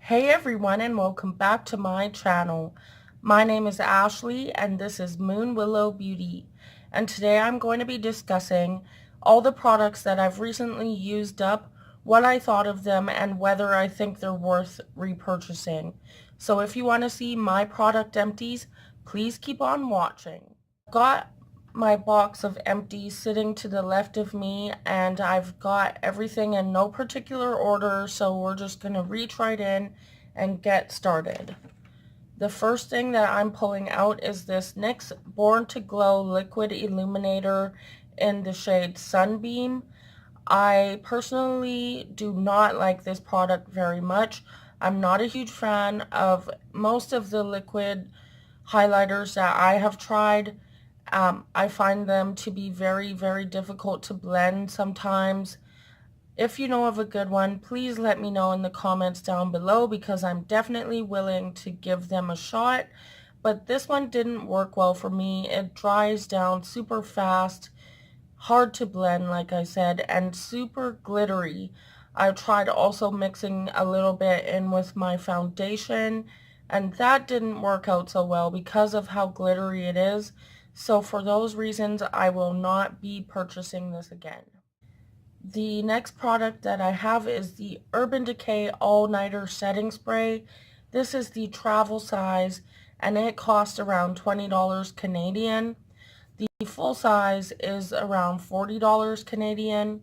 Hey everyone, and welcome back to my channel. My name is Ashley and this is Moonwillow Beauty, and today I'm going to be discussing all the products that I've recently used up, what I thought of them, and whether I think they're worth repurchasing. So if you want to see my product empties, please keep on watching. Got my box of empties sitting to the left of me, and I've got everything in no particular order, so we're just going to reach right in and get started. The first thing that I'm pulling out is this NYX Born to Glow Liquid Illuminator in the shade Sunbeam. I personally do not like this product very much. I'm not a huge fan of most of the liquid highlighters that I have tried. I find them to be very, very difficult to blend sometimes. If you know of a good one, please let me know in the comments down below because I'm definitely willing to give them a shot. But this one didn't work well for me. It dries down super fast, hard to blend like I said, and super glittery. I tried also mixing a little bit in with my foundation, and that didn't work out so well because of how glittery it is. So for those reasons, I will not be purchasing this again. The next product that I have is the Urban Decay All-Nighter Setting Spray. This is the travel size and it costs around $20 Canadian. The full size is around $40 Canadian.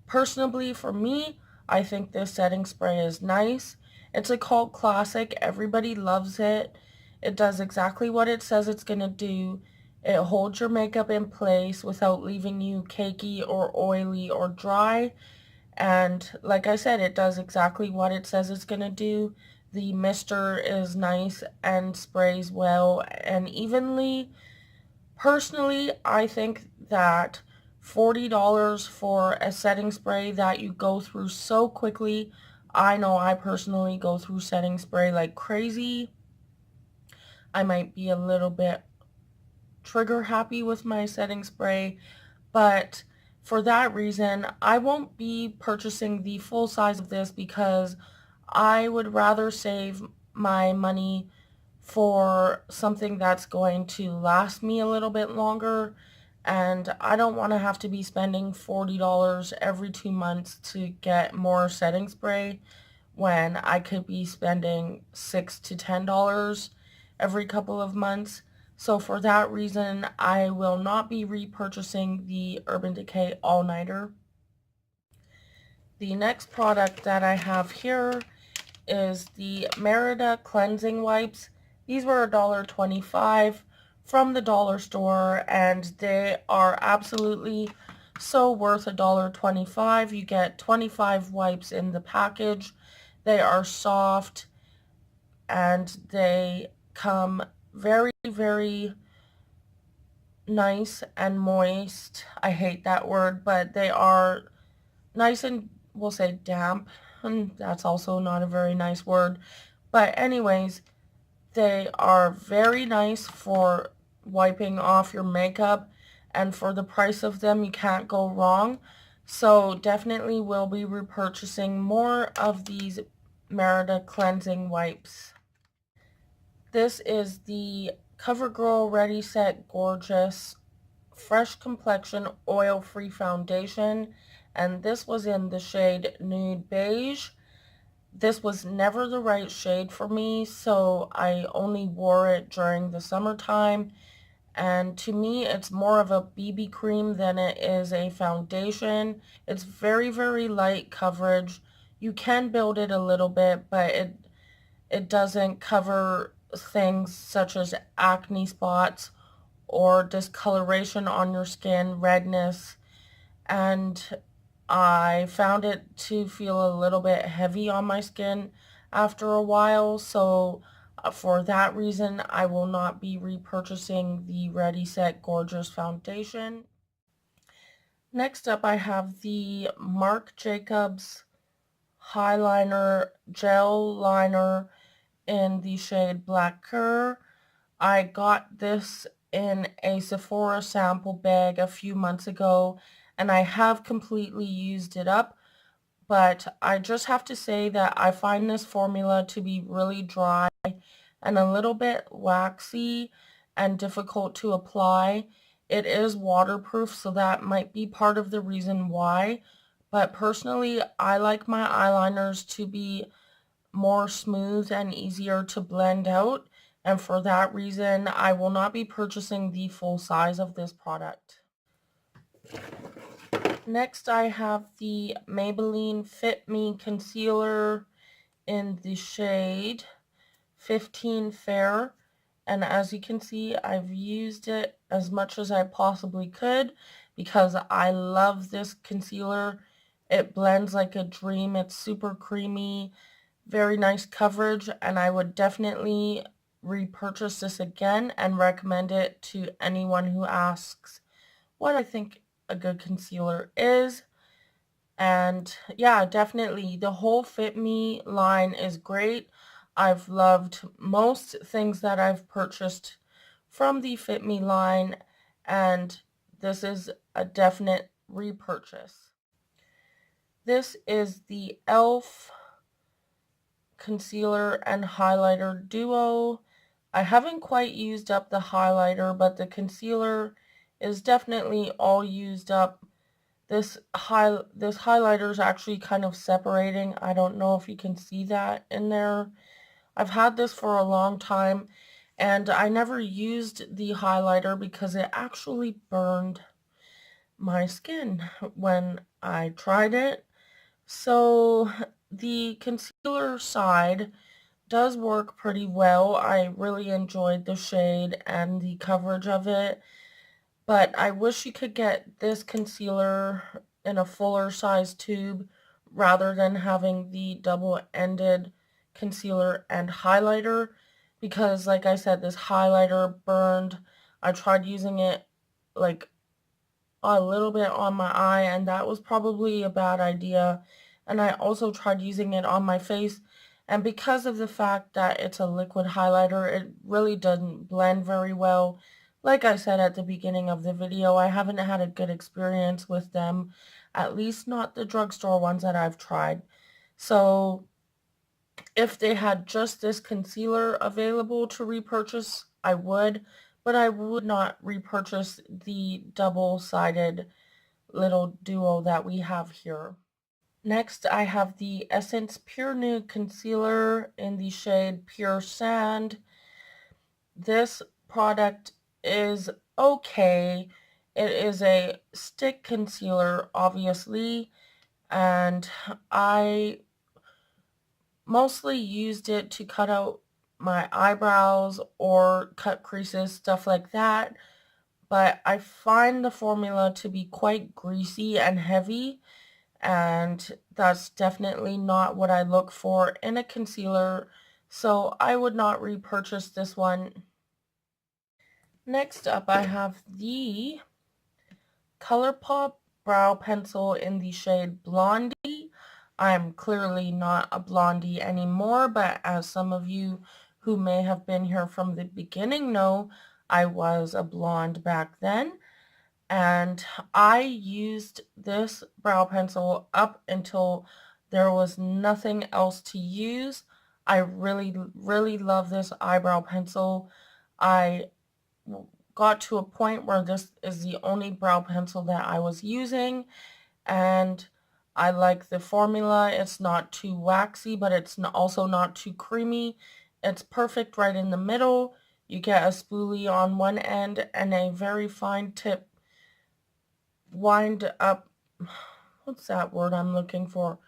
Personally, for me, I think this setting spray is nice. It's a cult classic. Everybody loves it. It does exactly what it says it's going to do. It holds your makeup in place without leaving you cakey or oily or dry. And like I said, it does exactly what it says it's going to do. The mister is nice and sprays well and evenly. Personally, I think that $40 for a setting spray that you go through so quickly. I know I personally go through setting spray like crazy. I might be a little bit trigger happy with my setting spray, but for that reason, I won't be purchasing the full size of this because I would rather save my money for something that's going to last me a little bit longer, and I don't want to have to be spending $40 every 2 months to get more setting spray when I could be spending $6 to $10 every couple of months. So for that reason, I will not be repurchasing the Urban Decay All-Nighter. The next product that I have here is the Merida Cleansing Wipes. These were $1.25 from the dollar store, and they are absolutely so worth $1.25. You get 25 wipes in the package. They are soft and they come very, very nice and moist. I hate that word, but they are nice and, we'll say, damp, and that's also not a very nice word. But anyways, they are very nice for wiping off your makeup, and for the price of them, you can't go wrong. So definitely will be repurchasing more of these Merida cleansing wipes. This is the Covergirl Ready Set Gorgeous Fresh Complexion Oil-Free Foundation, and this was in the shade Nude Beige. This was never the right shade for me, so I only wore it during the summertime, and to me it's more of a BB cream than it is a foundation. It's very, very light coverage. You can build it a little bit, but it doesn't cover things such as acne spots or discoloration on your skin, redness, and I found it to feel a little bit heavy on my skin after a while, so for that reason I will not be repurchasing the Ready Set Gorgeous Foundation. Next up I have the Marc Jacobs Highliner Gel Liner in the shade Black Cur. I got this in a Sephora sample bag a few months ago, and I have completely used it up, but I just have to say that I find this formula to be really dry and a little bit waxy and difficult to apply. It is waterproof, so that might be part of the reason why. But personally, I like my eyeliners to be more smooth and easier to blend out. And for that reason, I will not be purchasing the full size of this product. Next, I have the Maybelline Fit Me Concealer in the shade 15 Fair. And as you can see, I've used it as much as I possibly could because I love this concealer. It blends like a dream. It's super creamy, very nice coverage, and I would definitely repurchase this again and recommend it to anyone who asks what I think a good concealer is. And yeah, definitely the whole Fit Me line is great. I've loved most things that I've purchased from the Fit Me line, and this is a definite repurchase. This is the E.L.F. concealer and highlighter duo. I haven't quite used up the highlighter, but the concealer is definitely all used up. This highlighter is actually kind of separating. I don't know if you can see that in there. I've had this for a long time, and I never used the highlighter because it actually burned my skin when I tried it. So the concealer side does work pretty well. I really enjoyed the shade and the coverage of it, but I wish you could get this concealer in a fuller size tube rather than having the double-ended concealer and highlighter, because like I said, this highlighter burned. I tried using it like a little bit on my eye, and that was probably a bad idea. And I also tried using it on my face, and because of the fact that it's a liquid highlighter, it really doesn't blend very well. Like I said at the beginning of the video, I haven't had a good experience with them, at least not the drugstore ones that I've tried. So if they had just this concealer available to repurchase, I would, but I would not repurchase the double-sided little duo that we have here. Next, I have the Essence Pure Nude Concealer in the shade Pure Sand. This product is okay. It is a stick concealer, obviously, and I mostly used it to cut out my eyebrows or cut creases, stuff like that. But I find the formula to be quite greasy and heavy, and that's definitely not what I look for in a concealer, so I would not repurchase this one. Next up, I have the Colourpop brow pencil in the shade Blondie. I'm clearly not a blondie anymore, but as some of you who may have been here from the beginning know, I was a blonde back then. And I used this brow pencil up until there was nothing else to use. I really, really love this eyebrow pencil. I got to a point where this is the only brow pencil that I was using, and I like the formula. It's not too waxy, but it's also not too creamy. It's perfect right in the middle. You get a spoolie on one end and a very fine tip wind up, what's that word I'm looking for?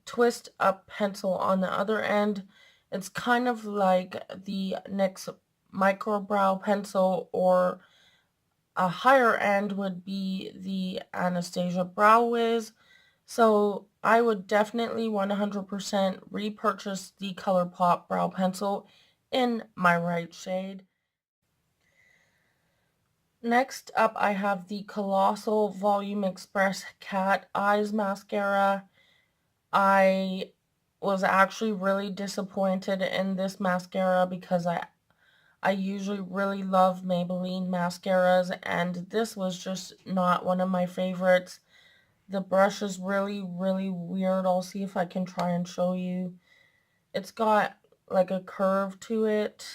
Twist up pencil on the other end. It's kind of like the NYX micro brow pencil, or a higher end would be the Anastasia Brow Wiz. So I would definitely 100% repurchase the Colourpop brow pencil in my right shade. Next up, I have the Colossal Volume Express Cat Eyes Mascara. I was actually really disappointed in this mascara because I usually really love Maybelline mascaras, and this was just not one of my favorites. The brush is really, really weird. I'll see if I can try and show you. It's got like a curve to it,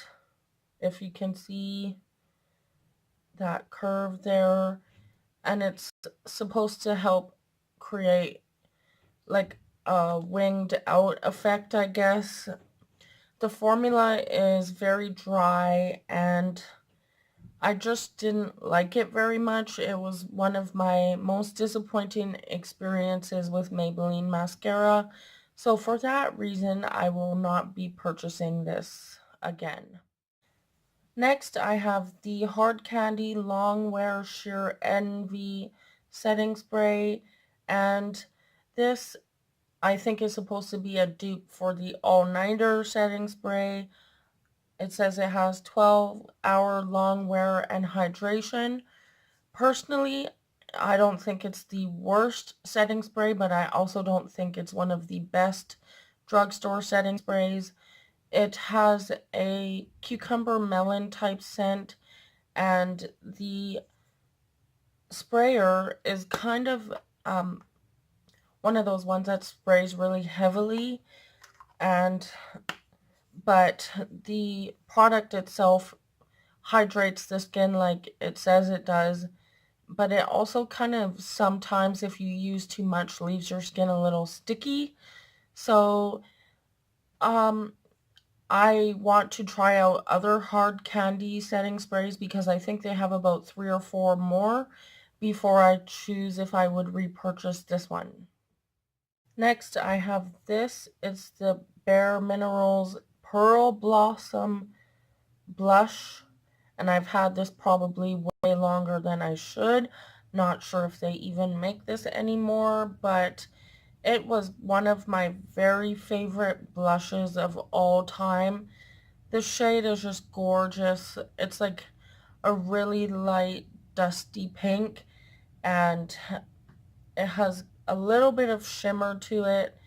if you can see that curve there. And it's supposed to help create like a winged out effect, I guess. The formula is very dry and I just didn't like it very much. It was one of my most disappointing experiences with Maybelline mascara. So for that reason, I will not be purchasing this again. Next, I have the Hard Candy Long Wear Sheer Envy Setting Spray. And this, I think, is supposed to be a dupe for the All Nighter Setting Spray. It says it has 12-hour long wear and hydration. Personally, I don't think it's the worst setting spray, but I also don't think it's one of the best drugstore setting sprays. It has a cucumber melon type scent, and the sprayer is kind of one of those ones that sprays really heavily, but the product itself hydrates the skin like it says it does, but it also kind of sometimes, if you use too much, leaves your skin a little sticky. So I want to try out other hard candy setting sprays because I think they have about 3 or 4 more before I choose if I would repurchase this one. Next, I have this. It's the Bare Minerals Pearl Blossom Blush, and I've had this probably way longer than I should. Not sure if they even make this anymore, but it was one of my very favorite blushes of all time. The shade is just gorgeous. It's like a really light, dusty pink, and it has a little bit of shimmer to it.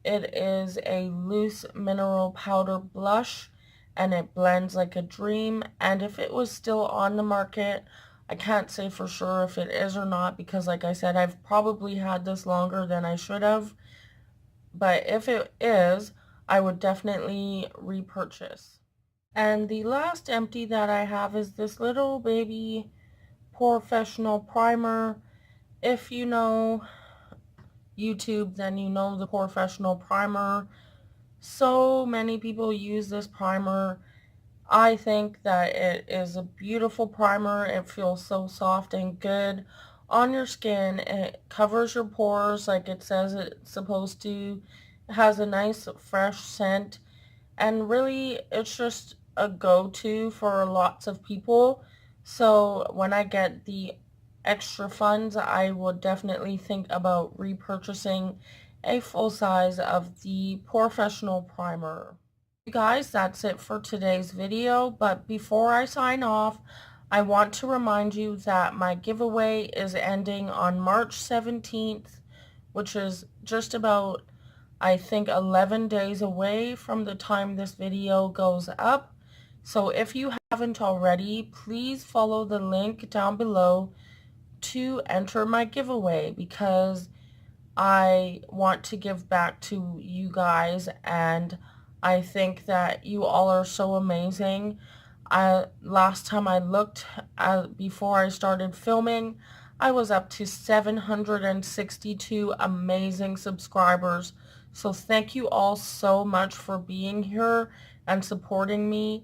It is a loose mineral powder blush, and it blends like a dream. And if it was still on the market, I can't say for sure if it is or not because, like I said, I've probably had this longer than I should have. But if it is, I would definitely repurchase. And the last empty that I have is this little baby Professional Primer. If you know YouTube, then you know the Professional Primer. So many people use this primer. I think that it is a beautiful primer. It feels so soft and good on your skin. It covers your pores like it says it's supposed to. It has a nice fresh scent, and really it's just a go-to for lots of people. So when I get the extra funds, I would definitely think about repurchasing a full size of the Professional Primer. You guys, that's it for today's video, but before I sign off, I want to remind you that my giveaway is ending on March 17th, which is just about, I think, 11 days away from the time this video goes up. So if you haven't already, please follow the link down below to enter my giveaway because I want to give back to you guys, and I think that you all are so amazing. Last time I looked before I started filming, I was up to 762 amazing subscribers. So thank you all so much for being here and supporting me.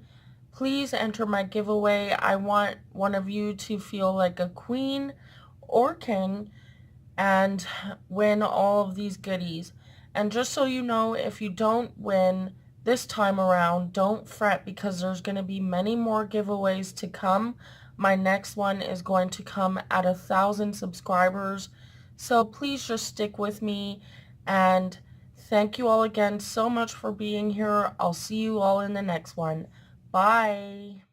Please enter my giveaway. I want one of you to feel like a queen or king and win all of these goodies. And just so you know, if you don't win this time around, don't fret because there's going to be many more giveaways to come. My next one is going to come at 1,000 subscribers. So please just stick with me, and thank you all again so much for being here. I'll see you all in the next one. Bye.